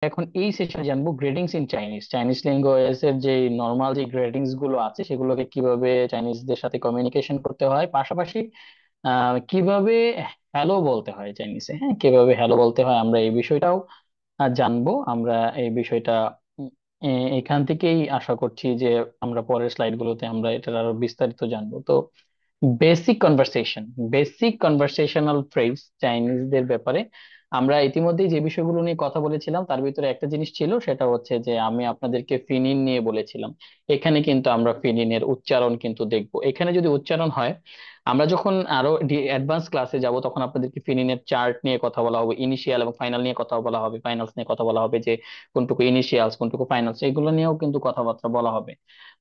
এখন এই সেশনে জানবো গ্রেডিংস ইন চাইনিজ, চাইনিজ ল্যাঙ্গুয়েজ এর যে নর্মাল যে গ্রেডিংস গুলো আছে সেগুলোকে কিভাবে চাইনিজদের সাথে কমিউনিকেশন করতে হয়, পাশাপাশি কিভাবে হ্যালো বলতে হয় চাইনিজে। হ্যাঁ, কিভাবে হ্যালো বলতে হয় আমরা এই বিষয়টাও জানবো। আমরা এই বিষয়টা উম, এখান থেকেই আশা করছি যে আমরা পরের স্লাইড গুলোতে আমরা এটার আরো বিস্তারিত জানবো। তো basic conversation, basic conversational phrase চাইনিজদের ব্যাপারে আমরা ইতিমধ্যেই যে বিষয়গুলো নিয়ে কথা বলেছিলাম তার ভিতরে একটা জিনিস ছিল, সেটা হচ্ছে যে আমি আপনাদেরকে ফিনিন নিয়ে বলেছিলাম। এখানে কিন্তু আমরা ফিনিনের উচ্চারণ কিন্তু দেখবো। এখানে যদি উচ্চারণ হয়, আমরা যখন আরো অ্যাডভান্স ক্লাসে যাব তখন আপনাদেরকে ফিনিনের চার্ট নিয়ে কথা বলা হবে, ইনিশিয়াল এবং ফাইনাল নিয়ে কথা বলা হবে, ফাইনালস নিয়ে কথা বলা হবে, যে কোনটুকু ইনিশিয়ালস কোনটুকু ফাইনালস, এগুলো নিয়েও কিন্তু কথাবার্তা বলা হবে।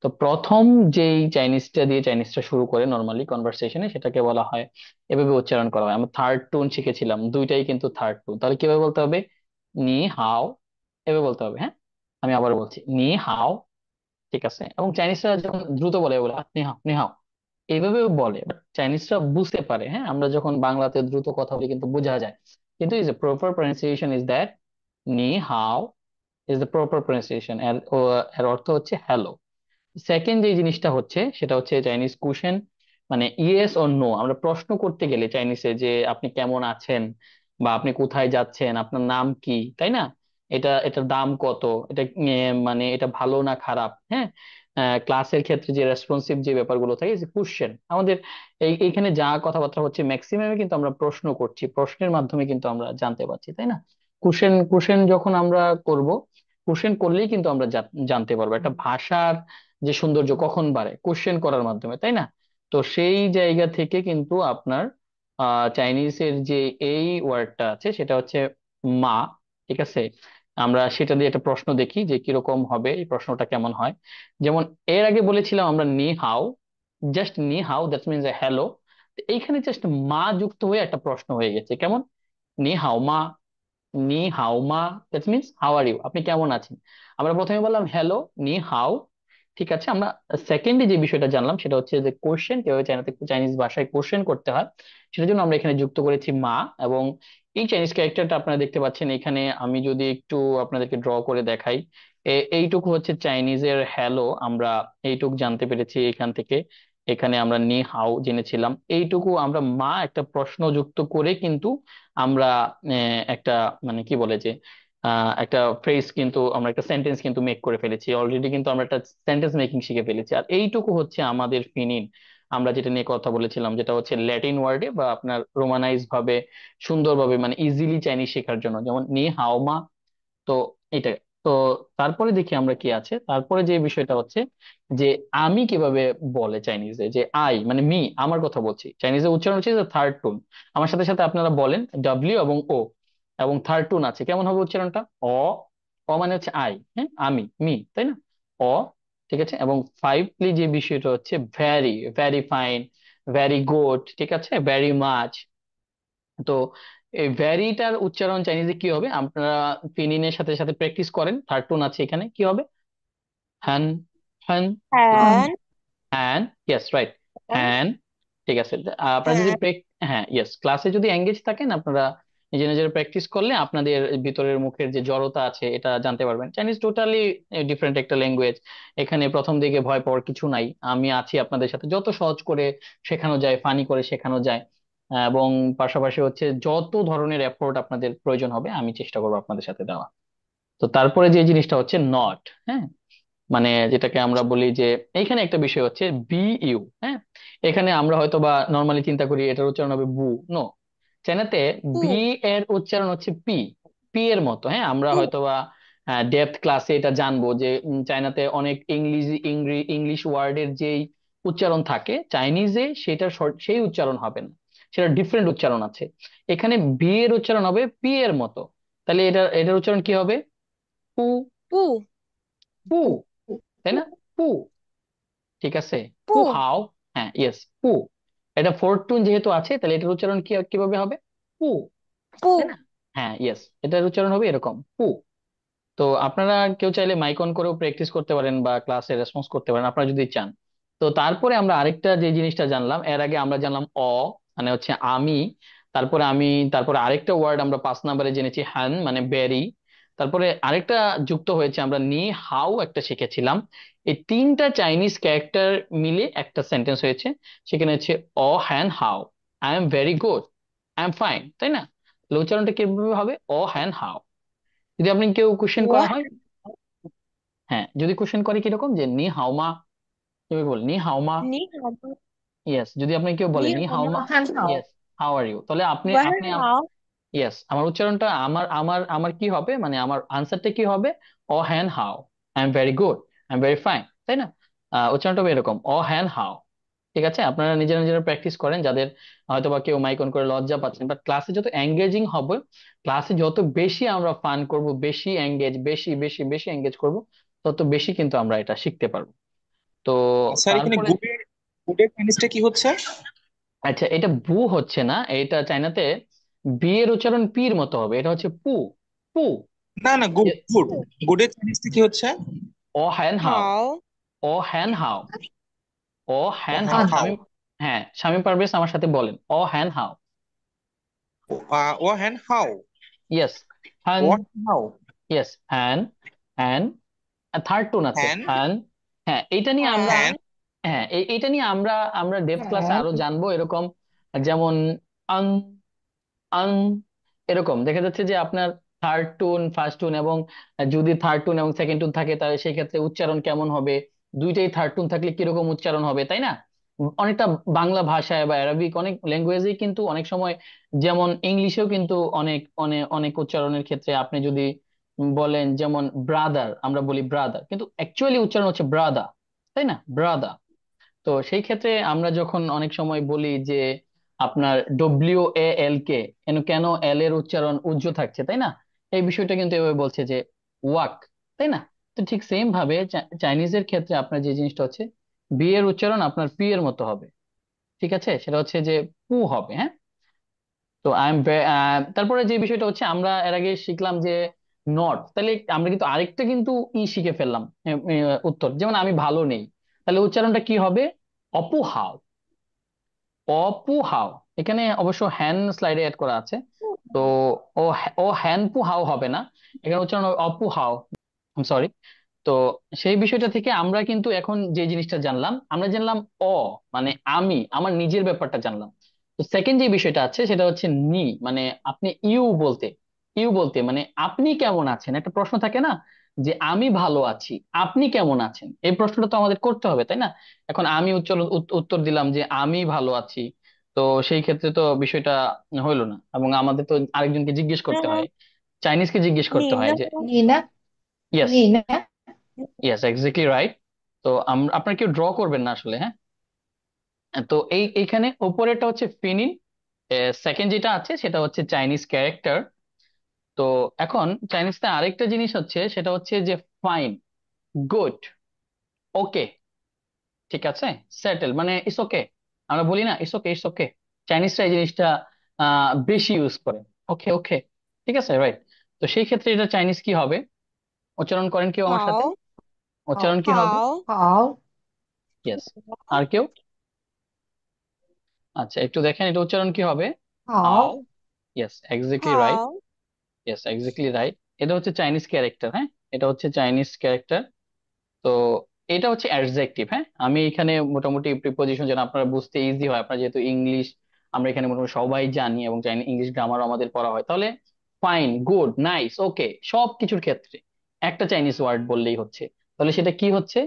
তো প্রথম যেই চাইনিজটা দিয়ে চাইনিজটা শুরু করে নর্মালি কনভারসেশনে, সেটাকে বলা হয়, এভাবে উচ্চারণ করা হয়। আমরা থার্ড টুন শিখেছিলাম, দুইটাই কিন্তু থার্ড টুন। তাহলে কিভাবে বলতে হবে? নি হাও, এভাবে বলতে হবে। হ্যাঁ, আমি আবার বলছি, নি হাও। ঠিক আছে, এবং চাইনিজরা যখন দ্রুত বলে বলে নি হাও নি হাও, এইভাবে বলে, বাট চাইনিজরা বুঝতে পারে। হ্যাঁ, আমরা যখন বাংলাতে দ্রুত কথা বলি কিন্তু বোঝা যায়, কিন্তু is a proper pronunciation is that নি হাও ইজ দ্য প্রপার প্রনাউন্সিয়েশন। এর এর অর্থ হচ্ছে হ্যালো। সেকেন্ড যে জিনিসটা হচ্ছে সেটা হচ্ছে চাইনিজ কোশ্চেন, মানে ইয়েস অর নো। আমরা প্রশ্ন করতে গেলে চাইনিজে যে আপনি কেমন আছেন, বা আপনি কোথায় যাচ্ছেন, আপনার নাম কি, তাই না, এটার দাম কত, এটা মানে এটা ভালো না খারাপ। হ্যাঁ, ক্লাসের ক্ষেত্রে যে রেসপন্সিভ যে ব্যাপারগুলো থাকে, যে কোশ্চেন আমাদের এইখানে যা কথাবার্তা হচ্ছে ম্যাক্সিমামে কিন্তু আমরা প্রশ্ন করছি, প্রশ্নের মাধ্যমে কিন্তু আমরা জানতে পারছি, তাই না। কোশ্চেন কোশ্চেন যখন আমরা করব, কোশ্চেন করলেই কিন্তু আমরা জানতে পারবো একটা ভাষার যে সৌন্দর্য কখন বাড়ে, কোশ্চেন করার মাধ্যমে, তাই না। তো সেই জায়গা থেকে কিন্তু আপনার চাইনিজের যে এই ওয়ার্ডটা আছে সেটা হচ্ছে মা। ঠিক আছে, আমরা সেটা দিয়ে একটা প্রশ্ন দেখি যে কিরকম হবে, এই প্রশ্নটা কেমন হয়। যেমন এর আগে বলেছিলাম আমরা নি হাও, জাস্ট নি হাও দ্যাট মিনস হ্যালো। এইখানে জাস্ট মা যুক্ত হয়ে একটা প্রশ্ন হয়ে গেছে, কেমন? নি হাও মা, নি হাও মা, that means how are you, আপনি কেমন আছেন। আমরা প্রথমে বললাম হ্যালো, নি হাও। ঠিক আছে, আমরা সেকেন্ডে যে বিষয়টা জানলাম সেটা হচ্ছে যে কোশ্চেন কিভাবে চাইনাতে চাইনিজ ভাষায় কোশ্চেন করতে হয়, সেটার জন্য আমরা এখানে যুক্ত করেছি মা। এবং এই চাইনিজ ক্যারেক্টারটা আপনারা দেখতে পাচ্ছেন এখানে, আমি যদি একটু আপনাদেরকে ড্র করে দেখাই, এইটুকু হচ্ছে চাইনিজের হ্যালো। আমরা এইটুকু জানতে পেরেছি এখান থেকে। এখানে আমরা নি হাও জেনেছিলাম, এইটুকু আমরা মা একটা প্রশ্ন যুক্ত করে কিন্তু আমরা একটা মানে কি বলে যে একটা ফ্রেজ কিন্তু আমরা একটা সেন্টেন্স কিন্তু মেক করে ফেলেছি অলরেডি, কিন্তু আমরা একটা সেন্টেন্স মেকিং শিখে ফেলেছি। আর এইটুকু হচ্ছে আমাদের ফিনিন, আমরা যেটা নিয়ে কথা বলেছিলাম, যেটা হচ্ছে ল্যাটিন ওয়ার্ডে বা আপনার রোমানাইজ ভাবে সুন্দরভাবে মানে ইজিলি চাইনিজ শেখার জন্য, যেমন নি হাও মা। তো এটা, তো তারপরে দেখি আমরা কি আছে। তারপরে যে বিষয়টা হচ্ছে যে আমি কিভাবে বলে চাইনিজে, যে আই মানে মি, আমার কথা বলছি। চাইনিজে উচ্চারণ হচ্ছে থার্ড টুন। আমার সাথে সাথে আপনারা বলেন ডব্লিউ এবং ও, এবং থার্ড টুন আছে, কেমন হবে উচ্চারণটা? অ। অ মানে হচ্ছে আই, হ্যাঁ, আমি মি, তাই না। অ। ঠিক আছে, এবং ফাইভলি যে বিষয়টা হচ্ছে very, very fine, very good, ঠিক আছে, ভ্যারি মাচ। তো এই ভ্যারিটার উচ্চারণ চাইনিজে কি হবে? আপনারা ফিনিনের সাথে সাথে প্র্যাকটিস করেন, থার্ড টোন আছে এখানে, কি হবে? হ্যান, হ্যান, হ্যাঁ, হ্যান, ইয়েস রাইট, হ্যান। ঠিক আছে, আপনারা যদি হ্যাঁ। হ্যাঁ ইয়েস, ক্লাসে যদি এঙ্গেজ থাকেন আপনারা নিজে নিজের প্র্যাকটিস করলে আপনাদের ভিতরের মুখের যে জড়তা আছে এটা জানতে পারবেন। চাইনিজ টোটালি ডিফারেন্ট একটা ল্যাঙ্গুয়েজ, এখানে প্রথম দিকে ভয় পাওয়ার কিছু নাই। আমি আছি আপনাদের সাথে, যত সহজ করে শেখানো যায়, ফানি করে শেখানো যায়। এবং পাশাপাশি হচ্ছে যত ধরনের এফোর্ট আপনাদের প্রয়োজন হবে আমি চেষ্টা করবো আপনাদের সাথে দেওয়া। তো তারপরে যে জিনিসটা হচ্ছে নট। হ্যাঁ, মানে যেটাকে আমরা বলি যে এইখানে একটা বিষয় হচ্ছে বি ইউ। হ্যাঁ, এখানে আমরা হয়তো বা নর্মালি চিন্তা করি এটার উচ্চারণ হবে বু, নো। চাইনাতে পু, বি এর উচ্চারণ হচ্ছে পি, পি এর মতো। হ্যাঁ, আমরা পু। হয়তো বা ডেপথ ক্লাসে এটা জানবো যে চাইনাতে অনেক ইংলিশ ওয়ার্ডের যেই উচ্চারণ থাকে, চাইনিজে সেটা সেই উচ্চারণ হবে না, সেটা ডিফারেন্ট উচ্চারণ আছে। এখানে বি এর উচ্চারণ হবে পি এর মতো। তাহলে এটার উচ্চারণ কি হবে? পু, পু, পু, পু, তাই পু, না, পু। ঠিক আছে, পু, পু হাও। হ্যাঁ ইয়েস, পু। এটা ফোর্থ টোন যেহেতু আছে তাহলে এটার উচ্চারণ কিভাবে হবে? পু, পু। তাই না। হ্যাঁ ইয়েস, এটার উচ্চারণ হবে এরকম, পু। তো আপনারা কেউ চাইলে মাইক অন করেও প্র্যাকটিস করতে পারেন বা ক্লাসে রেসপন্স করতে পারেন আপনারা যদি চান। তো তারপরে আমরা আরেকটা যে জিনিসটা জানলাম, এর আগে আমরা জানলাম মানে হচ্ছে আমি। তারপরে আমি, তারপরে আরেকটা ওয়ার্ড আমরা 5 নম্বরে জেনেছি হ্যান মানে বেরি। তারপরে আরেকটা যুক্ত হয়েছে, আমরা নি হাউ একটা শিখেছিলাম। এই তিনটা চাইনিজ ক্যারেক্টার মিলে একটা সেন্টেন্স হয়েছে। সেখানে হচ্ছে অ হ্যান how, I am very good, I am fine, তাই না? তাহলে উচ্চারণটা কিভাবে হবে? অ হ্যান হাউ। যদি আপনি কেউ কোশ্চেন করা What? হয়, হ্যাঁ, যদি কোশ্চেন করে কিরকম যে নি হাও মা, কিভাবে বল নি হাও মা। Ni hao ma. ইয়েস, যদি আপনি কেউ বলে Ni নি hao হাও মা, ma han hao. Yes, how are you, তাহলে আপনি What আপনি hao? ইয়েস, আমার উচ্চারণটা আমার আমার আমার কি হবে, মানে আমার আনসারটা কি হবে? ও হ্যান হাও, I am very good, I am very fine, তাই না? উচ্চারণটা হবে এরকম, ও হ্যান হাও। ঠিক আছে, আপনারা নিজেরা নিজেরা প্র্যাকটিস করেন, যাদের হয়তো বা কেউ মাইক অন করে লজ্জা পাচ্ছেন, বাট ক্লাসে যত এঙ্গেজিং হবে, ক্লাসে যত বেশি আমরা ফান করব, বেশি এঙ্গেজ, বেশি বেশি বেশি এঙ্গেজ করব, তত বেশি কিন্তু আমরা এটা শিখতে পারবো। তো স্যার এখানে তারপরে, গুডের গুডের চাইনিজটা কি হচ্ছে? আচ্ছা, এটা বু হচ্ছে না, এটা চাইনাতে বি এর উচ্চারণ পির মতো হবে, এটা হচ্ছে পু। পু। না না, গুড গুড। গুডের চাইনিজটা কি হচ্ছে? ও হ্যান হাও, Hao. ও হ্যান হাও, ও ও হ্যান হ্যাঁ হাও, হাও। শামিম। হ্যাঁ, শামিম পারভেজ আমার সাথে বলেন, ও হ্যান হাও। ও হ্যান হাও। ইয়েস, হ্যান। ও হাও। ইয়েস, হ্যান, হ্যান, থার্ড টোন আছে হ্যান। হ্যান। হ্যাঁ, এইটা নিয়ে আমরা, হ্যান। Han. হ্যাঁ এইটা নিয়ে আমরা আমরা ডেপথ ক্লাসে হ্যাঁ। আরো জানবো এরকম। যেমন আন, আন, এরকম দেখা যাচ্ছে যে আপনার থার্ড টোন, ফার্স্ট টোন, এবং যদি থার্ড টোন এবং সেকেন্ড টোন থাকে তাহলে সেই ক্ষেত্রে উচ্চারণ কেমন হবে, দুইটাই থার্ড টোন থাকলে কিরকম উচ্চারণ হবে, তাই না? অনেকটা বাংলা ভাষায় বা অ্যারাবিক অনেক ল্যাঙ্গুয়েজেই কিন্তু অনেক সময়, যেমন ইংলিশেও কিন্তু অনেক অনেক অনেক উচ্চারণের ক্ষেত্রে আপনি যদি বলেন, যেমন ব্রাদার, আমরা বলি ব্রাদার, কিন্তু অ্যাকচুয়ালি উচ্চারণ হচ্ছে ব্রাদা, তাই না? ব্রাদা। তো সেই ক্ষেত্রে আমরা যখন অনেক সময় বলি যে আপনার WALK, কেন কেন এল এর উচ্চারণ উজ্জ্ব থাকছে, তাই না? এই বিষয়টা কিন্তু এভাবে বলছে যে ওয়াক, তাই না? তো ঠিক সেম ভাবে চাইনিজের ক্ষেত্রে আপনার যে জিনিসটা হচ্ছে, বি এর উচ্চারণ আপনার পি এর মতো হবে। ঠিক আছে, সেটা হচ্ছে যে পু হবে, হ্যাঁ। তো তারপরে যে বিষয়টা হচ্ছে, আমরা এর আগে শিখলাম যে নট, তাহলে আমরা কিন্তু আরেকটা কিন্তু শিখে ফেললাম, উত্তর, যেমন আমি ভালো নেই, তাহলে উচ্চারণটা কি হবে? অপুহাও, অপুহাও। এখানে অবশ্য হ্যান স্লাইডে অ্যাড করা আছে। তো ও ও হ্যান পু হাও হবে না, এখানে উচ্চারণ হবে অপুহাও। সরি। তো সেই বিষয়টা থেকে আমরা কিন্তু এখন যে জিনিসটা জানলাম, আমরা জানলাম অ মানে আমি, আমার নিজের ব্যাপারটা জানলাম। তো সেকেন্ড যে বিষয়টা আছে সেটা হচ্ছে নি, মানে আপনি ইউ বলতে, ইউ বলতে মানে আপনি কেমন আছেন, একটা প্রশ্ন থাকে না যে আমি ভালো আছি, আপনি কেমন আছেন, এই প্রশ্নটা তো আমাদের করতে হবে, তাই না? এখন আমি উত্তর দিলাম যে আমি ভালো আছি, তো সেই ক্ষেত্রে তো বিষয়টা হইলো না, এবং আমাদের তো আরেকজনকে জিজ্ঞেস করতে হয়, চাইনিজকে জিজ্ঞেস করতে হয় Nina. যে Nina. Yes, Nina. Yes, exactly right. তো আমরা, আপনার কেউ ড্র করবেন না আসলে, হ্যাঁ। তো এইখানে উপরেরটা হচ্ছে ফিনিন, সেকেন্ড যেটা আছে সেটা হচ্ছে চাইনিজ ক্যারেক্টার। তো এখন চাইনিজতে আরেকটা জিনিস হচ্ছে, সেটা হচ্ছে যে ফাইন, গুড, ওকে, ঠিক আছে, সেটেল, মানে ইটস ওকে। আমরা বলি না ইটস ওকে, ইটস ওকে, চাইনিজরা এই জিনিসটা বেশি ইউজ করে। ওকে, ওকে, ঠিক আছে, রাইট। তো সেই ক্ষেত্রে এটা চাইনিজ কি হবে? উচ্চারণ করেন কেউ আমার সাথে, 好 উচ্চারণ কি হবে? 好好 ইয়েস, আর কেউ? আচ্ছা, একটু দেখেন এটা উচ্চারণ কি হবে? হাও। 好 yes, exactly right. 好 yes, exactly right. এটা হচ্ছে চাইনিজ ক্যারেক্টার, হ্যাঁ, এটা হচ্ছে চাইনিজ ক্যারেক্টার। তো এটা হচ্ছে অ্যাডজেক্টিভ, হ্যাঁ। আমি এখানে মোটামুটি প্রিপজিশন যেন আপনারা বুঝতে ইজি হয়, আপনারা যেহেতু ইংলিশ আমরা এখানে মোটামুটি সবাই জানি, এবং চাইনিজ ইংলিশ গ্রামারও আমাদের পড়া হয়, তাহলে ফাইন, গুড, নাইস, ওকে, সব কিছুর ক্ষেত্রে একটা চাইনিজ ওয়ার্ড বললেই হচ্ছে। তাহলে সেটা কি হচ্ছে?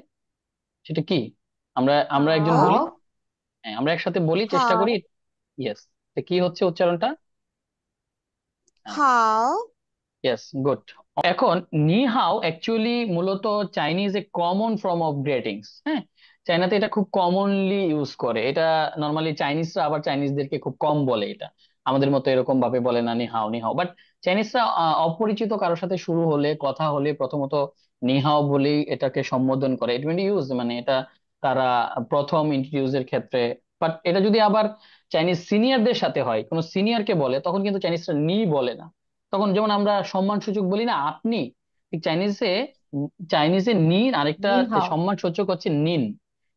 সেটা কি? আমরা আমরা একজন বলি, 好 হ্যাঁ, আমরা একসাথে বলি, চেষ্টা করি। 好 ইয়েস, কি হচ্ছে উচ্চারণটা? 好 ইয়েস, গুড। এখন নি হাও অ্যাকচুয়ালি মূলত Chinese a common form of greetings, হ্যাঁ। চাইনাতে এটা খুব কমনলি ইউজ করে, এটা নর্মালি চাইনিজরা আবার চাইনিজদেরকে খুব কম বলে, এটা আমাদের মতো এরকম ভাবে বলে না নি হাও, নি হাও। বাট চাইনিজরা অপরিচিত কারোর সাথে শুরু হলে, কথা হলে প্রথমত নি হাও বলেই এটাকে সম্বোধন করে, ইট মিন ইউজ, মানে এটা তারা প্রথম ইন্ট্রোডিউস এর ক্ষেত্রে। বাট এটা যদি আবার চাইনিজ সিনিয়রদের সাথে হয়, কোনো সিনিয়রকে বলে, তখন কিন্তু চাইনিজরা নি বলে না, তখন যেমন আমরা সম্মান সূচক বলি না আপনি, ঠিক চাইনিজে, চাইনিজে নিন আরেকটা 您好 সম্মান সূচক হচ্ছে নিন,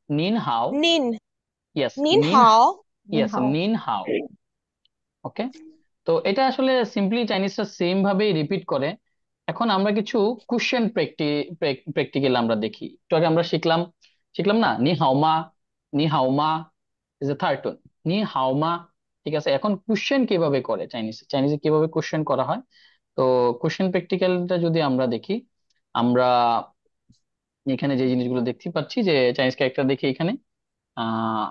নিন হাও। Nin. ইয়েস, 您 নিন, 好 ইয়েস, 您好 নিন হাও। ওকে। তো এটা আসলে সিম্পলি চাইনিজরা সেম ভাবেই রিপিট করে, এখন আমরা কিছু কোশ্চেন প্র্যাকটিক্যাল আমরা দেখি। একটু আগে আমরা শিখলাম শিখলাম না, নি হাওমা, নি হাওমা ইজ এ থার্ড টোন, নি হাওমা। ঠিক আছে, এখন কোশ্চেন কিভাবে করে চাইনিজ, চাইনিজে কিভাবে কোশ্চেন করা হয়। তো কোশ্চেন প্র্যাকটিক্যালটা যদি আমরা দেখি, আমরা এখানে যে জিনিসগুলো দেখতে পাচ্ছি, যে চাইনিজ ক্যারেক্টার দেখি এখানে,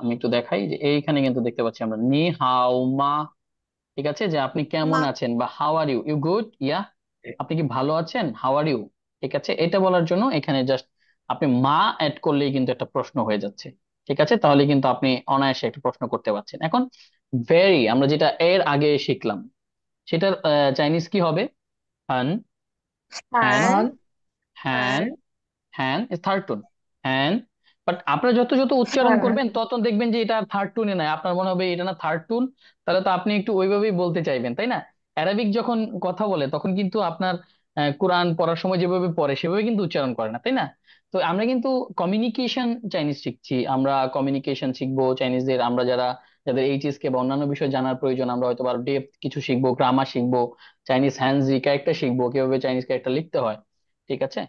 আমি একটু দেখাই যে এইখানে কিন্তু দেখতে পাচ্ছি আমরা নি হাও মা। ঠিক আছে, যে আপনি কেমন মা। আছেন, বা how are you, you good, yeah, আপনি কি ভালো আছেন, হাউ আর ইউ। ঠিক আছে, এটা বলার জন্য এখানে জাস্ট আপনি মা অ্যাড করলেই কিন্তু একটা প্রশ্ন হয়ে যাচ্ছে। ঠিক আছে, তাহলে কিন্তু আপনি অনায়াসে একটা প্রশ্ন করতে পারছেন। এখন ভেরি, আমরা যেটা এর আগে শিখলাম, সেটার চাইনিজ কি হবে? হান, হ্যান, হ্যান। হ্যান, হ্যান। হ্যান ইজ থার্ড টোন, হ্যান। বাট আপনারা যত যত উচ্চারণ হ্যান। করবেন তত দেখবেন যে এটা থার্ড টোনে নাই, আপনার মনে হবে এটা না থার্ড টোন। তাহলে তো আপনি একটু ওইভাবেই বলতে চাইবেন, তাই না? অ্যারাবিক যখন কথা বলে তখন কিন্তু আপনার কোরআন পড়ার সময় যেভাবে পড়ে সেভাবে কিন্তু উচ্চারণ করে না, তাই না? তো আমরা কিন্তু কমিউনিকেশন চাইনিজ শিখছি, আমরা কমিউনিকেশন শিখবো চাইনিজদের, আমরা যারা, যাদের এইচএস কে বা অন্যান্য বিষয় জানার প্রয়োজন, আমরা হয়তো বা ডেপথ কিছু শিখবো, গ্রামার শিখবো, চাইনিজ হ্যান্ডজি ক্যারেক্টার শিখবো, কিভাবে চাইনিজ ক্যারেক্টার লিখতে হয়। ঠিক আছে,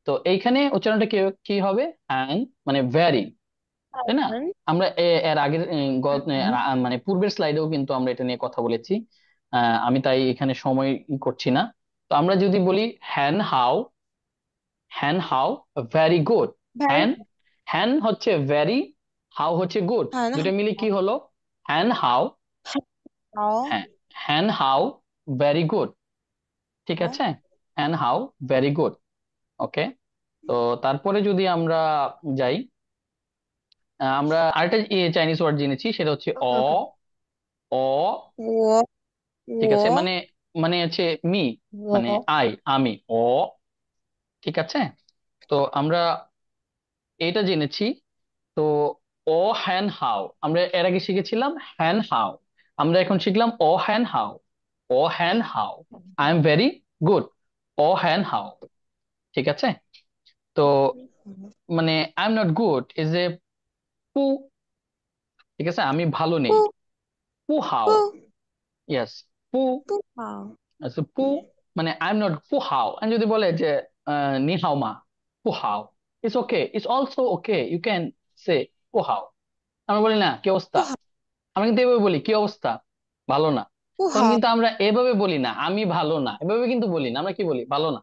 তো এইখানে উচ্চারণটা কি কি হবে? হ্যাং, মানে ভ্যারি, তাই না? হ্যান। আমরা এর আগের মানে পূর্বের স্লাইডেও কিন্তু আমরা এটা নিয়ে কথা বলেছি। আমি তাই এখানে সময় করছি না। তো আমরা যদি বলি হ্যান হাউ, হ্যান হাউ, ভ্যারি গুড। ভ্যারি হ্যান, হ্যান হচ্ছে ভ্যারি, হাউ হচ্ছে গুড, হ্যান দুইটা মিলে কি হাও। হলো? হ্যান হাউ। হাও। হ্যাঁ, হ্যান হাউ, ভ্যারি গুড। ঠিক আছে, হ্যান হাউ, ভ্যারি গুড। ওকে, তো তারপরে যদি আমরা যাই, আমরা আরেকটা চাইনিজ ওয়ার্ড জেনেছি, সেটা হচ্ছে অ, অ। 我 ঠিক আছে, 我 মানে মানে হচ্ছে মি, মানে 我 আই, আমি, অ। ঠিক আছে, তো আমরা এটা জেনেছি। তো ও হ্যান হাও, আমরা এর আগে শিখেছিলাম হ্যান হাও, আমরা এখন শিখলাম ও হ্যান হাও। ও হ্যান হাও, আই এম ভেরি গুড। ও হ্যান হাও। ঠিক আছে, তো মানে I am not good is a পু। ঠিক আছে, আমি ভালো নেই, 不 পু হাও। 不 ইয়েস, পু। 不好。আচ্ছা, পু মানে আই এম নট পু হাও। আমি যদি বলে যে নি হাও মা, পু হাও, it's okay, it's also okay, you can say পু হাও। আমরা বলি না কি অবস্থা, 不好 আমরা কিন্তু এভাবে বলি কি অবস্থা, ভালো না। তখন 不好 কিন্তু আমরা এভাবে বলি না আমি ভালো না, এভাবে কিন্তু বলি না, আমরা কি বলি? ভালো না,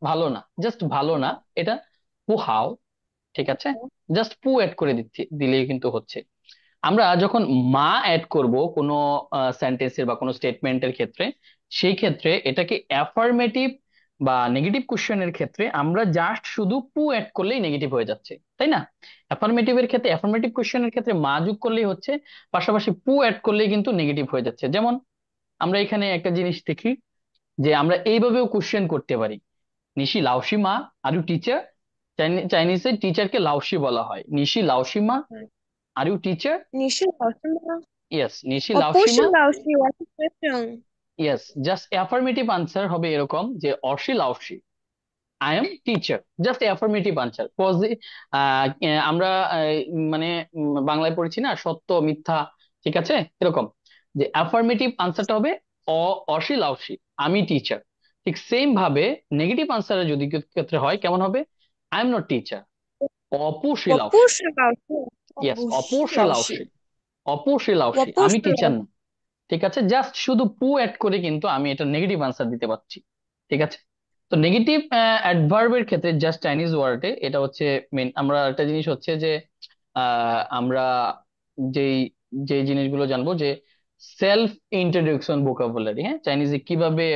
ভালো না, জাস্ট ভালো না, এটা পু হাও। ঠিক আছে, জাস্ট পু অ্যাড করে দিচ্ছি, দিলেই কিন্তু হচ্ছে। আমরা যখন মা অ্যাড করব কোনো সেন্টেন্সের বা কোনো স্টেটমেন্টের ক্ষেত্রে, সেই ক্ষেত্রে এটাকে অ্যাফার্মেটিভ বা নেগেটিভ কোশ্চেনের ক্ষেত্রে আমরা জাস্ট শুধু পু অ্যাড করলেই নেগেটিভ হয়ে যাচ্ছে, তাই না? অ্যাফার্মেটিভের ক্ষেত্রে, অ্যাফার্মেটিভ কোশ্চেনের ক্ষেত্রে মা যোগ করলেই হচ্ছে, পাশাপাশি পু অ্যাড করলেই কিন্তু নেগেটিভ হয়ে যাচ্ছে। যেমন আমরা এখানে একটা জিনিস দেখি, যে আমরা এইভাবেও কোশ্চেন করতে পারি, নিশি লাওসি মা, আর ইউ টিচার। চাইনিজে টিচারকে লাওসি বলা হয়, নিশি লাওসি মা, আর ইউ টিচার। 你是老师吗？ইয়েস, নিশি 我不是 লাওসিমা। 老师，我是学生。ইয়েস, জাস্ট অ্যাফার্মেটিভ আনসার হবে এরকম যে অসি লাওসি, I am teacher, just affirmative answer. আমরা মানে বাংলায় পড়েছি না, সত্য মিথ্যা, ঠিক আছে, এরকম, যে অ্যাফার্মেটিভ আনসারটা হবে অ, অসি লাওসি, আমি টিচার। ঠিক সেম ভাবে নেগেটিভ আনসারে যদি ক্ষেত্রে হয় কেমন হবে? আই এম নট টিচার, অপুসি 我不 লাওসি। 是老师，我 ইয়েস, 不是 অপুসি 老 লাওসি, 师，অপুসি 我 লাওসি, 不是 আমি 老 টিচার না। ঠিক আছে, জাস্ট শুধু পু অ্যাড করে কিন্তু আমি এটা নেগেটিভ আনসার দিতে পারছি। ঠিক আছে, তো নেগেটিভ অ্যাডভার্বের ক্ষেত্রে জাস্ট চাইনিজ ওয়ার্ডে এটা হচ্ছে মেন। আমরা একটা জিনিস হচ্ছে যে আমরা যেই যে জিনিসগুলো জানবো, যে সেলফ ইন্ট্রোডাকশন ভোকাবুলারি, হ্যাঁ, চাইনিজে কিভাবে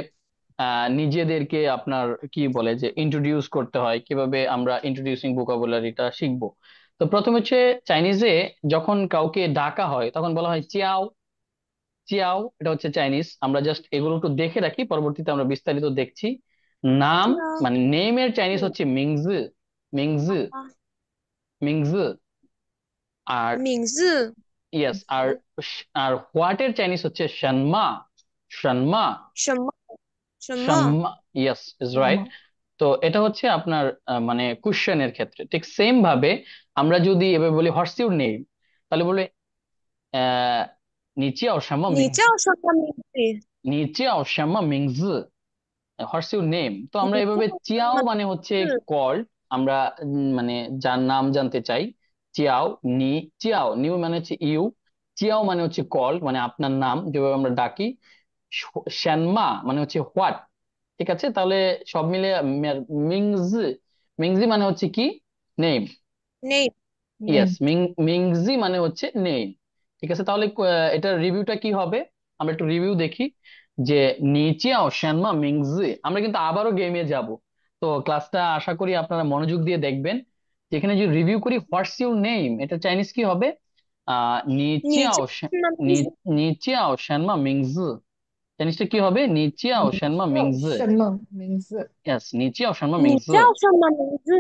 নিজেদেরকে আপনার কি বলে যে ইন্ট্রোডিউস করতে হয়, কিভাবে আমরা ইন্ট্রোডিউসিং ভোকাবুলারিটা শিখবো। তো প্রথম হচ্ছে চাইনিজে যখন কাউকে ডাকা হয় তখন বলা হয় চিয়াও, চিয়াও, এটা হচ্ছে চাইনিজ। আমরা জাস্ট এগুলো একটু দেখে রাখি, পরবর্তীতে আমরা বিস্তারিত দেখছি। নাম, 师啊。মানে নেমের চাইনিজ হচ্ছে মিংজু, মিংজু, মিংজু। আর 名字 ইয়েস, আর আর হোয়াটের চাইনিজ হচ্ছে শানমা, শানমা, 什么什么 শানমা। Yes, is right. তো এটা হচ্ছে আপনার মানে কুশ্চেনের ক্ষেত্রে ঠিক সেম ভাবে আমরা যদি এভাবে বলি হোয়াটস ইউর নেম, তাহলে বলে আহ নিচে অসামা 你 মিংজু, 叫什么名字？নিচে অসামা মিংজু। হোয়াটস ইউর নেম, তো আমরা এভাবে চিয়াও মানে হচ্ছে কল, আমরা মানে যার নাম জানতে চাই। চিয়াও, নি, চিয়াও নিউ মানে হচ্ছে ইউ, চিয়াও মানে হচ্ছে কল মানে আপনার নাম যেভাবে আমরা ডাকি। শ্যানমা মানে হচ্ছে হোয়াট। ঠিক আছে, তাহলে সব মিলে মিংজি, মিংজি মানে হচ্ছে কি, নেম। নেই। Yes, name. মিংজি মানে হচ্ছে নেম। ঠিক আছে, তাহলে এটার রিভিউটা কি হবে, আমরা একটু রিভিউ দেখি। যে নিচিয়াও শ্যানমা মিংজি, আমরা কিন্তু আবারও গেমে যাব। তো ক্লাসটা আশা করি আপনারা মনোযোগ দিয়ে দেখবেন। যেখানে যদি রিভিউ করি হোয়াটস ইউর নেম, এটা চাইনিজ কি হবে, নিচে নিচিয়াও মানে নিচিয়াও শ্যানমা মিংজি। চাইনিজটা কি হবে, নিচিয়াও শ্যানমা 叫 মিংজি। 什么名字？ইয়েস, নিচিয়াও শ্যানমা 你 মিংজি। 叫什么名字？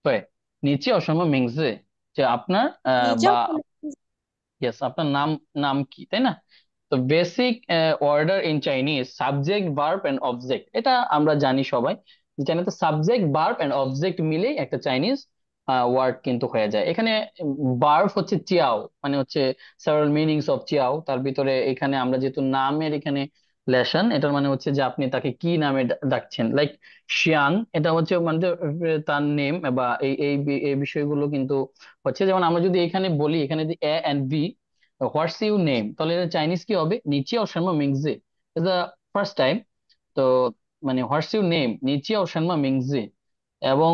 对，নিচিয়াও শ্যানমা মিংজি, যে আপনার 你叫 বা 什么名字？ ইয়েস আপনার নাম, নাম কি, তাই না? তো basic order in Chinese subject verb and object, এটা আমরা জানি সবাই। চাইনিজে সাবজেক্ট ভার্ব এন্ড অবজেক্ট মিলে একটা চাইনিজ ওয়ার্ড কিন্তু হয়ে যায়। এখানে ভার্ব হচ্ছে চিয়াও, মানে হচ্ছে সেভারাল মিনিংস অফ চিয়াও, তার ভিতরে এখানে আমরা যেহেতু নামের এখানে লেশন, এটার মানে হচ্ছে যে আপনি তাকে কি নামে ডাকছেন, লাইক শিয়াং, এটা হচ্ছে মানে যে, তার নেম বা এই বিষয়গুলো কিন্তু হচ্ছে। যেমন আমরা যদি এখানে বলি, এখানে যদি A and B, what's you name, তাহলে এটা চাইনিজ কি হবে, নিচিয়াও শর্মা মিংজে, ইজ দ্য ফার্স্ট টাইম। তো মানে হোয়াটস ইউ নেম, নিচিয়াও শর্মা মিংজে। এবং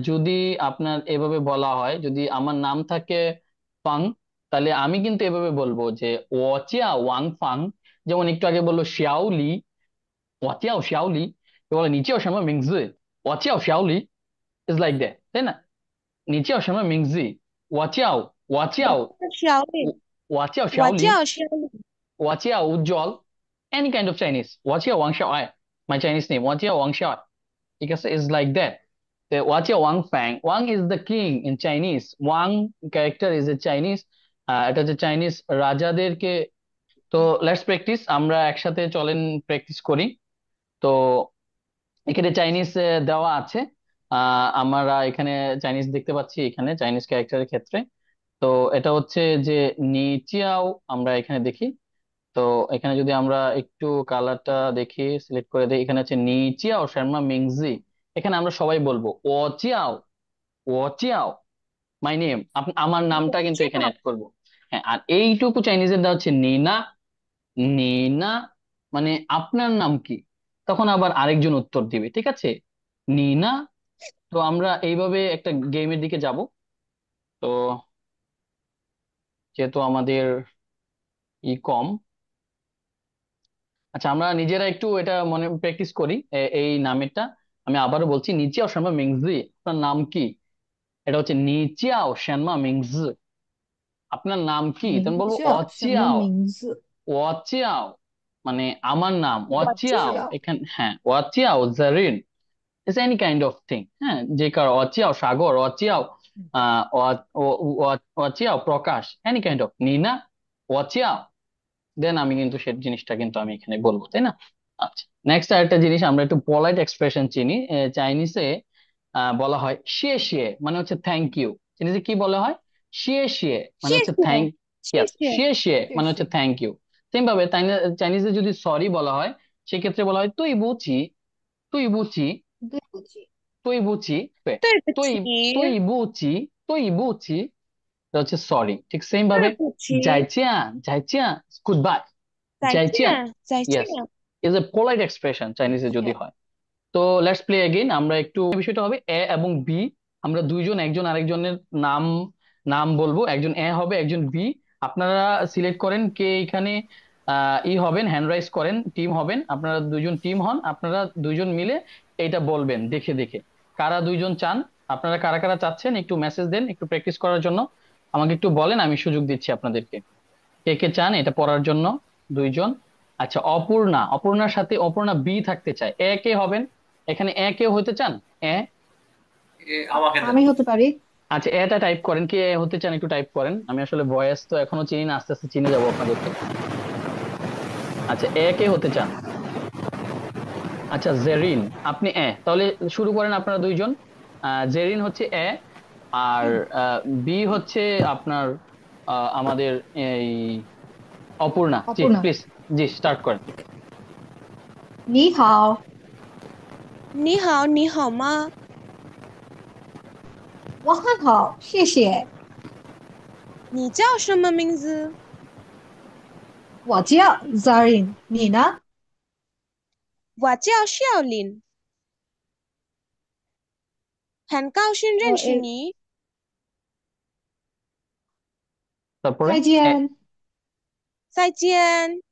যদি আপনার এভাবে বলা হয়, যদি আমার নাম থাকে ফাং, তাহলে আমি কিন্তু এভাবে বলবো যে ওচিয়া ওয়াং ফাং। যেমন একটু আগে বললো শিয়াওলি, ওচিয়াও শিয়াওলি, বলে নিচিয়াও শর্মা মিংজে, ওচিয়াও শিয়াওলি, ইজ লাইক দ্যাট, তাই না? নিচিয়াও Sharma মিংজি, ওয়াচিয়াও, 我 ওয়াচিয়াও, 叫小李，ওয়াচিয়াও 我 শিয়াওলি, 叫小李。Wajia Ujjwal, any kind of Chinese. Wajia Wang Xiaoai, my Chinese name. Wajia Wang Xiao. Because it's like that. The Wajia Wang Fang. Wang is the king in Chinese. Wang character is a Chinese. এটা হচ্ছে Chinese রাজাদেরকে। তো let's practice, আমরা একসাথে চলেন practice করি। তো এখানে Chinese দেওয়া আছে। আমরা এখানে চাইনিজ দেখতে পাচ্ছি, এখানে চাইনিজ ক্যারেক্টারের ক্ষেত্রে। তো এটা হচ্ছে যে নিচিয়াও, আমরা এখানে দেখি। তো এখানে যদি আমরা একটু কালারটা দেখি, সিলেক্ট করে দিই, এখানে হচ্ছে নিচিয়াও শর্মা মিংজি। এখানে আমরা সবাই বলবো ও চিয়াও, ও চিয়াও মাই নেম, আমার নামটা 我 কিন্তু 叫 এখানে অ্যাড করব। হ্যাঁ, আর এইটুকু চাইনিজের দেওয়া হচ্ছে নিনা, নিনা মানে আপনার নাম কি, তখন আবার আরেকজন উত্তর দিবে, ঠিক আছে, নিনা। তো আমরা এইভাবে একটা গেমের দিকে যাব। তো যেহেতু আমাদের কম, আচ্ছা আমরা নিজেরা একটু এটা মনে প্র্যাকটিস করি, এই নামেরটা। আমি আবারও বলছি, নিচিয়াও শ্যানমা মিংজি, আপনার নাম কি? এটা হচ্ছে নিচিয়াও শ্যানমা মিংজি, আপনার নাম কি, তখন 名 বলবো 叫什么 অচিয়াও, 名字？ওয়াচিয়াও মানে আমার নাম 我叫 ওয়াচিয়াও, 叫 এখানে হ্যাঁ ওয়াচিয়াও Zarin, it's any kind of thing, হ্যাঁ, যে কারো অচিয়াও সাগর, অচিয়াও ওয়াচিয়াও Prakash, any kind of Nina, ওয়াচিয়াও, দেন আমি কিন্তু সে জিনিসটা কিন্তু আমি এখানে বলবো, তাই না? আচ্ছা, নেক্সট আরেকটা জিনিস, আমরা একটু পলাইট এক্সপ্রেশন চিনি। চাইনিজে বলা হয় শিয়ে শিয়ে, মানে হচ্ছে থ্যাংক ইউ। চাইনিজে কি বলা হয়, শিয়ে শিয়ে মানে 谢 হচ্ছে 谢 থ্যাংক, 谢谢 শিয়ে শিয়ে 谢 মানে হচ্ছে 谢。 থ্যাংক ইউ। সেম ভাবে চাইনিজে যদি সরি বলা হয়, সেক্ষেত্রে বলা হয় তুই বুচি, তুই বুচি, 对不起，তুই বুচি, 对，对不 তুই 起，তুই বুচি, তুই বুচি, এটা হচ্ছে সরি। ঠিক সেম 对 ভাবে 不起， জাইচিয়া, জাইচিয়া গুড বাই, 再 জাইচিয়া, 见，再见。 yes, is a polite expression চাইনিজে যদি 谢。 হয়। তো লেটস প্লে এগেইন, আমরা একটু বিষয়টা হবে এ এবং বি, আমরা দুইজন একজন আরেকজনের নাম, নাম বলবো, একজন এ হবে একজন বি। আপনারা সিলেক্ট করেন কে এখানে হবেন, হ্যান্ড রাইজ করেন, টিম হবেন, আপনারা দুইজন টিম হন, আপনারা দুইজন মিলে এইটা বলবেন দেখে দেখে, কারা দুইজন চান, আপনারা কারা কারা চাচ্ছেন একটু মেসেজ দেন একটু প্র্যাকটিস করার জন্য, আমাকে একটু বলেন, আমি সুযোগ দিচ্ছি আপনাদেরকে, কে কে চান এটা পড়ার জন্য, দুইজন। আচ্ছা, অপূর্ণা, অপূর্ণার সাথে অপূর্ণা বি থাকতে চায়, এ কে হবেন, এখানে এ কে হতে চান, এ? আমাকে দেন। আমি হতে পারি। আচ্ছা, এটা টাইপ করেন, কে এ হতে চান একটু টাইপ করেন, আমি আসলে ভয়েস তো এখনো চিনি না, আস্তে আস্তে চিনে যাবো আপনাদেরকে। আচ্ছা, এ কে হতে চান? আচ্ছা জেরিন, আপনি এ, তাহলে শুরু করেন আপনারা দুইজন। জেরিন হচ্ছে এ, আর বি হচ্ছে আপনার আমাদের এই অপূর্ণা। জি 好不呢？প্লিজ, জি স্টার্ট করেন। 你好，你好吗？我很好，谢谢。你叫什么名字？我叫 Zarin，你呢？我叫小林，很高兴认识诶，你。তারপরে再见。再见。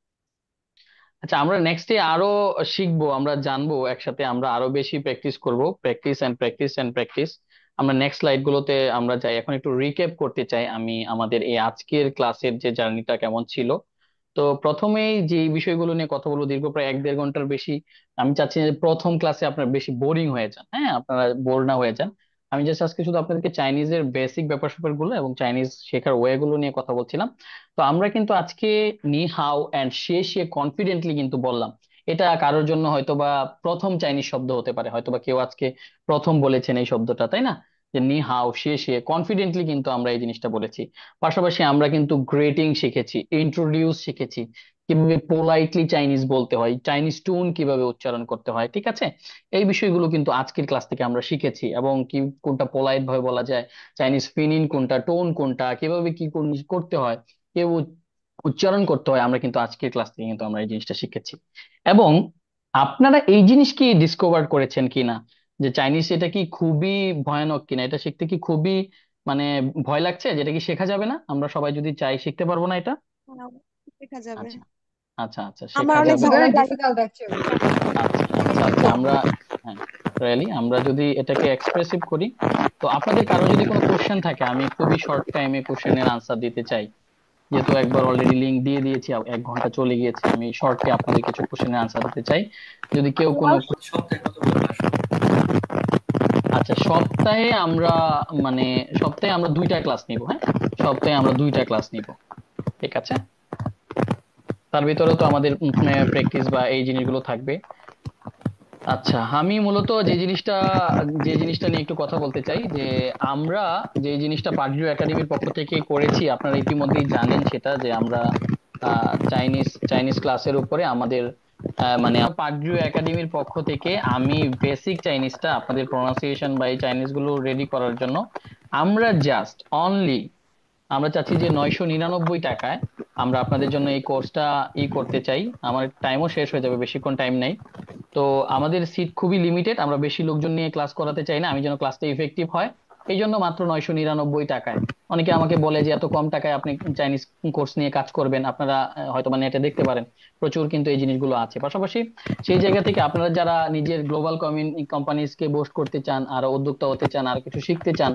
আচ্ছা, আমরা নেক্সটে আরো শিখবো, আমরা জানবো একসাথে, আমরা আরো বেশি প্র্যাকটিস করব, practice and practice and practice. আমরা নেক্সট স্লাইড গুলোতে আমরা যাই, এখন একটু রিক্যাপ করতে চাই আমি আমাদের এই আজকের ক্লাসের যে জার্নিটা কেমন ছিল। তো প্রথমেই যে বিষয়গুলো নিয়ে কথা বলবো, দীর্ঘ প্রায় 1-1.5 ঘন্টার বেশি, আমি চাচ্ছি যে প্রথম ক্লাসে আপনার বেশি বোরিং হয়ে যান, হ্যাঁ, আপনারা বোর না হয়ে যান। আমি জাস্ট আজকে শুধু আপনাদেরকে চাইনিজের বেসিক ব্যাপার স্যাপার গুলো এবং চাইনিজ শেখার ওয়ে গুলো নিয়ে কথা বলছিলাম। তো আমরা কিন্তু আজকে নি হাও এন্ড সে কনফিডেন্টলি কিন্তু বললাম। এটা কারোর জন্য হয়তোবা প্রথম চাইনিজ শব্দ হতে পারে, হয়তোবা কেউ আজকে প্রথম বলেছেন এই শব্দটা, তাই না? যে নি হাও সে কনফিডেন্টলি কিন্তু আমরা এই জিনিসটা বলেছি। পাশাপাশি আমরা কিন্তু গ্রেটিং শিখেছি, ইন্ট্রোডিউস শিখেছি, কিভাবে পোলাইটলি চাইনিজ বলতে হয়, চাইনিজ টোন কিভাবে উচ্চারণ করতে হয়, ঠিক আছে? এই বিষয়গুলো কিন্তু আজকের ক্লাস থেকে আমরা শিখেছি, এবং কি কোনটা পোলাইট ভাবে বলা যায়, চাইনিজ ফিনিন কোনটা, টোন কোনটা, কিভাবে কি করতে হয়, কেউ উচ্চারণ করতে হয়, আমরা কিন্তু আজকের ক্লাস থেকে কিন্তু আমরা এই জিনিসটা শিখেছি। এবং আপনারা এই জিনিস কি ডিসকভার করেছেন কিনা, যে চাইনিজ এটা কি খুবই ভয়ানক কিনা, এটা শিখতে কি খুবই মানে ভয় লাগছে, যেটা কি শেখা যাবে না, আমরা সবাই যদি চাই শিখতে পারবো না এটা? হ্যাঁ, শেখা যাবে। আচ্ছা, আচ্ছা, আচ্ছা, আমার শেখা অনেক It's যাবে। ভালো very লাগে। difficult actually. আচ্ছা, আচ্ছা, আচ্ছা, আমরা, হ্যাঁ, রিয়েলি আমরা যদি এটাকে এক্সপ্রেসিভ করি, তো আপনাদের কারো যদি কোনো কোশ্চেন থাকে, আমি খুবই শর্ট টাইমে কোশ্চেনের আনসার দিতে চাই। যেহেতু একবার অলরেডি লিংক দিয়ে দিয়েছি, 1 ঘন্টা চলে গিয়েছে, আমি শর্টে আপনাদের কিছু কোশ্চেনের আনসার দিতে চাই। যদি কেউ কোনো, সপ্তাহে কতবার ক্লাস হয়? আচ্ছা, সপ্তাহে আমরা, মানে সপ্তাহে আমরা 2টা ক্লাস নিব, হ্যাঁ, সপ্তাহে আমরা 2টা ক্লাস নিব, ঠিক আছে? তার ভিতরে তো আমাদের প্র্যাকটিস বা এই জিনিসগুলো থাকবে। আচ্ছা, আমি মূলত যে জিনিসটা নিয়ে একটু কথা বলতে চাই, যে আমরা যে জিনিসটা পারডিউ একাডেমির পক্ষ থেকে করেছি, আপনারা ইতিমধ্যেই জানেন সেটা, যে আমরা চাইনিজ চাইনিজ ক্লাসের উপরে আমাদের মানে পারডিউ একাডেমির পক্ষ থেকে আমি বেসিক চাইনিজটা আপনাদের প্রনাউন্সিয়েশন বা এই চাইনিজ গুলো রেডি করার জন্য আমরা জাস্ট অনলি, আমরা চাচ্ছি যে 999 টাকায় আমরা আপনাদের জন্য এই কোর্সটা করতে চাই। আমার টাইমও শেষ হয়ে যাবে, বেশিক্ষণ টাইম নাই। তো আমাদের সিট খুবই লিমিটেড, আমরা বেশি লোকজন নিয়ে ক্লাস করাতে চাই না, আমি যেন ক্লাসটা ইফেক্টিভ হয়, এই জন্য মাত্র 999 টাকায়। অনেকে আমাকে বলে যে এত কম টাকায় আপনি চাইনিজ কোর্স নিয়ে কাজ করবেন, আপনারা হয়তো মানে নেটে দেখতে পারেন, প্রচুর কিন্তু এই জিনিসগুলো আছে। পাশাপাশি সেই জায়গা থেকে আপনারা যারা নিজের গ্লোবাল কোম্পানিজকে বোস্ট করতে চান, আর উদ্যোক্তা হতে চান, আর কিছু শিখতে চান,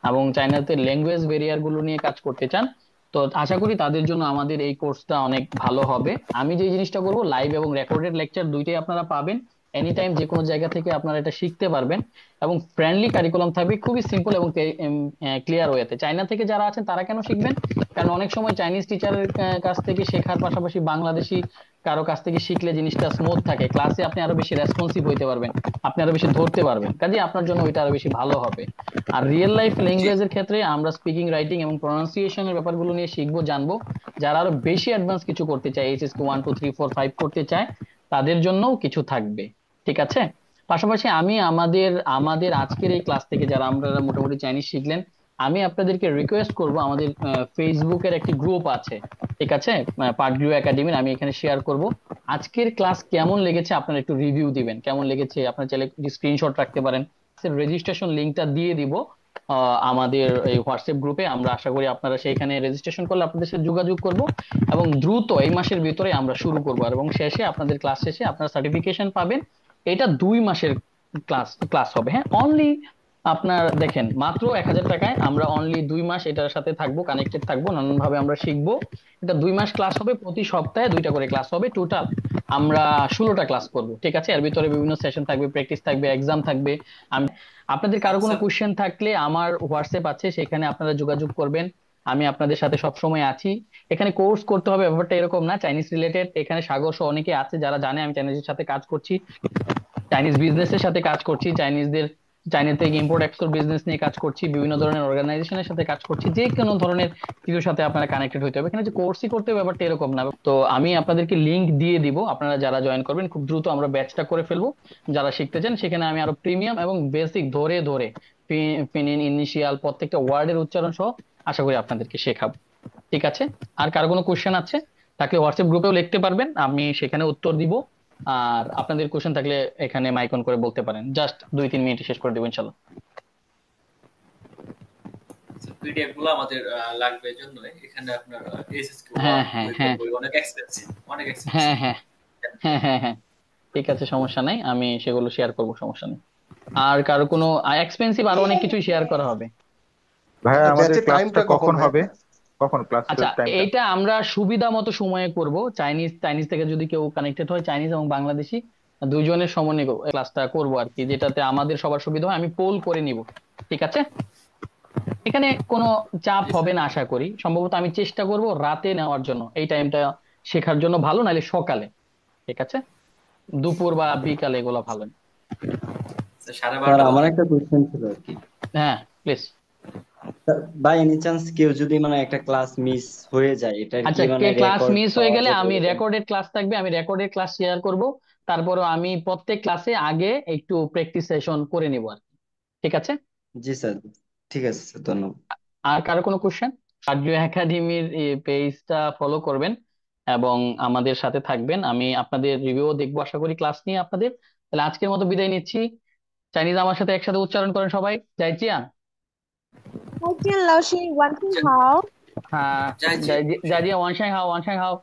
এবং চাইনাতে ল্যাঙ্গুয়েজ ব্যারিয়ার গুলো নিয়ে কাজ করতে চান, তো আশা করি তাদের জন্য আমাদের এই কোর্সটা অনেক ভালো হবে। আমি যে জিনিসটা করব, লাইভ এবং রেকর্ডেড লেকচার দুইটাই আপনারা পাবেন, এনি টাইম যে কোনো জায়গা থেকে আপনারা এটা শিখতে পারবেন। এবং ফ্রেন্ডলি কারিকুলাম থাকবে, খুবই সিম্পল এবং ক্লিয়ার ওয়েতে। চায়না থেকে যারা আছেন তারা কেন শিখবেন? কারণ অনেক সময় চাইনিজ টিচারের কাছ থেকে শেখার পাশাপাশি বাংলাদেশি কারো কাছ থেকে শিখলে জিনিসটা স্মুথ থাকে, ক্লাসে আপনি আরো বেশি রেসপন্সিভ হইতে পারবেন, আপনি আরো বেশি ধরতে পারবেন, কাজে আপনার জন্য ওইটা আরো বেশি ভালো হবে। আর রিয়েল লাইফ জি। ল্যাঙ্গুয়েজের ক্ষেত্রে আমরা স্পিকিং, রাইটিং এবং প্রনাউন্সিয়েশনের ব্যাপারগুলো নিয়ে শিখবো, জানবো। যারা আরো বেশি অ্যাডভান্স কিছু করতে চায়, এইচএসসি 1 2 3 4 5 করতে চায়, তাদের জন্যও কিছু থাকবে, ঠিক আছে? পাশাপাশি আমি আমাদের আমাদের আজকের এই ক্লাস থেকে যারা আমরা মোটামুটি চাইনিজ শিখলেন, আমি আপনাদেরকে রিকোয়েস্ট করব, আমাদের ফেসবুকের একটি গ্রুপ আছে, ঠিক আছে, পার্টভিউ একাডেমির, আমি এখানে শেয়ার করব। আজকের ক্লাস কেমন লেগেছে আপনারা একটু রিভিউ দিবেন, কেমন লেগেছে আপনারা চাইলে স্ক্রিনশট রাখতে পারেন, রেজিস্ট্রেশন লিঙ্কটা দিয়ে দিব আমাদের এই হোয়াটসঅ্যাপ গ্রুপে। আমরা আশা করি আপনারা সেইখানে রেজিস্ট্রেশন করলে আপনাদের সাথে যোগাযোগ করব, এবং দ্রুত এই মাসের ভিতরে আমরা শুরু করব, এবং শেষে আপনাদের ক্লাস শেষে আপনারা সার্টিফিকেশন পাবেন। এটা 2 মাসের ক্লাস ক্লাস হবে, হ্যাঁ, অনলি আপনার দেখেন মাত্র 1000 টাকায় আমরা অনলি 2 মাস এটার সাথে থাকবো, কানেক্টেড থাকবো, নানান ভাবে আমরা শিখবো। এটা 2 মাস ক্লাস হবে, প্রতি সপ্তাহে 2টা করে ক্লাস হবে, টোটাল আমরা 16টা ক্লাস করব, ঠিক আছে? এর ভিতরে বিভিন্ন সেশন থাকবে, প্র্যাকটিস থাকবে, এক্সাম থাকবে। আমি, আপনাদের কারো কোনো আচ্ছা, কোশ্চেন থাকলে আমার হোয়াটসঅ্যাপ আছে, সেখানে আপনারা যোগাযোগ করবেন, আমি আপনাদের সাথে সব সময় আছি। এখানে কোর্স করতে হবে ব্যাপারটা এরকম না, চাইনিজ রিলেটেড এখানে সাগর সহ অনেকে আছে যারা জানে আমি চাইনিজের সাথে কাজ করছি, চাইনিজ বিজনেসের সাথে কাজ করছি, চাইনিজদের চাইনা থেকে ইম্পোর্ট এক্সপোর্ট বিজনেস নিয়ে কাজ করছি, বিভিন্ন ধরনের অর্গানাইজেশনের সাথে কাজ করছি, যে কোনো ধরনের কিছুর সাথে আপনারা কানেক্টেড হতে হবে। এখানে যে কোর্সই করতে হবে ব্যাপারটা এরকম না। তো আমি আপনাদেরকে লিংক দিয়ে দিব, আপনারা যারা জয়েন করবেন খুব দ্রুত আমরা ব্যাচটা করে ফেলবো। যারা শিখতে চান সেখানে আমি আরো প্রিমিয়াম এবং বেসিক ধরে ধরে ফিনিন ইনিশিয়াল প্রত্যেকটা ওয়ার্ডের উচ্চারণ সহ আশা করি আপনাদেরকে শেখাবো। ঠিক আছে? আর কারো কোনো কোশ্চেন আছে থাকলে হোয়াটসঅ্যাপ গ্রুপেও লিখতে পারবেন, আমি সেখানে উত্তর দিব। আর আপনাদের কোশ্চেন থাকলে এখানে মাইক অন করে বলতে পারেন, জাস্ট 2-3 মিনিটে শেষ করে দেবো ইনশাল্লাহ। পিডিএফ গুলো আমাদের লাগবে এই জন্য এখানে আপনার এসএসকে হ্যাঁ 1 হ্যাঁ 2 হ্যাঁ বই অনেক এক্সপেন্সিভ, অনেক হ্যাঁ এক্সপেন্সিভ। হ্যাঁ হ্যাঁ হ্যাঁ হ্যাঁ ঠিক আছে, সমস্যা নাই, আমি সেগুলো শেয়ার করবো, সমস্যা নেই। আর কারো কোনো এক্সপেন্সিভ আরো অনেক কিছুই শেয়ার করা হবে। ভাইয়া আমাদের ব্যাচের ক্লাসটা টাইমটা কখন কখন ভাই? হবে? কখন ক্লাসের আচ্ছা, টাইমটা? এইটা আমরা সুবিধা মতো সময়ে করব। চাইনিজ চাইনিজ থেকে যদি কেউ কানেক্টেড হয়, চাইনিজ এবং বাংলাদেশি দুইজনের সমন্বয়ে ক্লাসটা করব আর কি, যেটাতে আমাদের সবার সুবিধা হয়। আমি পোল করে নিব, ঠিক আছে? এখানে কোনো চাপ জি হবে স্যার। না আশা করি। সম্ভবত আমি চেষ্টা করব রাতে নেওয়ার জন্য, এই টাইমটা শেখার জন্য ভালো, নাহলে সকালে। ঠিক আছে? দুপুর বা বিকালে এগুলো ভালো না। সাড়ে স্যার 12টা আমার একটা কোশ্চেন ছিল আর কি। হ্যাঁ প্লিজ। বাই এনি চান্স কেউ যদি মানে একটা ক্লাস মিস হয়ে যায়, এটার কি আচ্ছা, কে মানে ক্লাস রেকর্ড মিস হয়ে পাওয়া গেলে যাবে আমি এরকম? রেকর্ডেড ক্লাস থাকবে, আমি রেকর্ডেড ক্লাস শেয়ার করব। তারপরও আমি প্রত্যেক ক্লাসে আগে একটু প্র্যাকটিস সেশন করে নিব আর কি। ঠিক আছে? জি স্যার, ঠিক আছে স্যার, ধন্যবাদ। আর কারো কোনো কোশ্চেন? আরজু একাডেমির পেজটা ফলো করবেন এবং আমাদের সাথে থাকবেন। আমি আপনাদের রিভিউ দেখবো আশা করি ক্লাস নিয়ে আপনাদের। তাহলে আজকের মতো বিদায় নিচ্ছি। চাইনিজ আমার সাথে একসাথে উচ্চারণ করেন সবাই। জাইচিয়ান। 再见，老师，晚上好。হ্যাঁ, যাই জি জাইজিয়া ওয়ানশাই হাও, ওয়ানশাই হাও।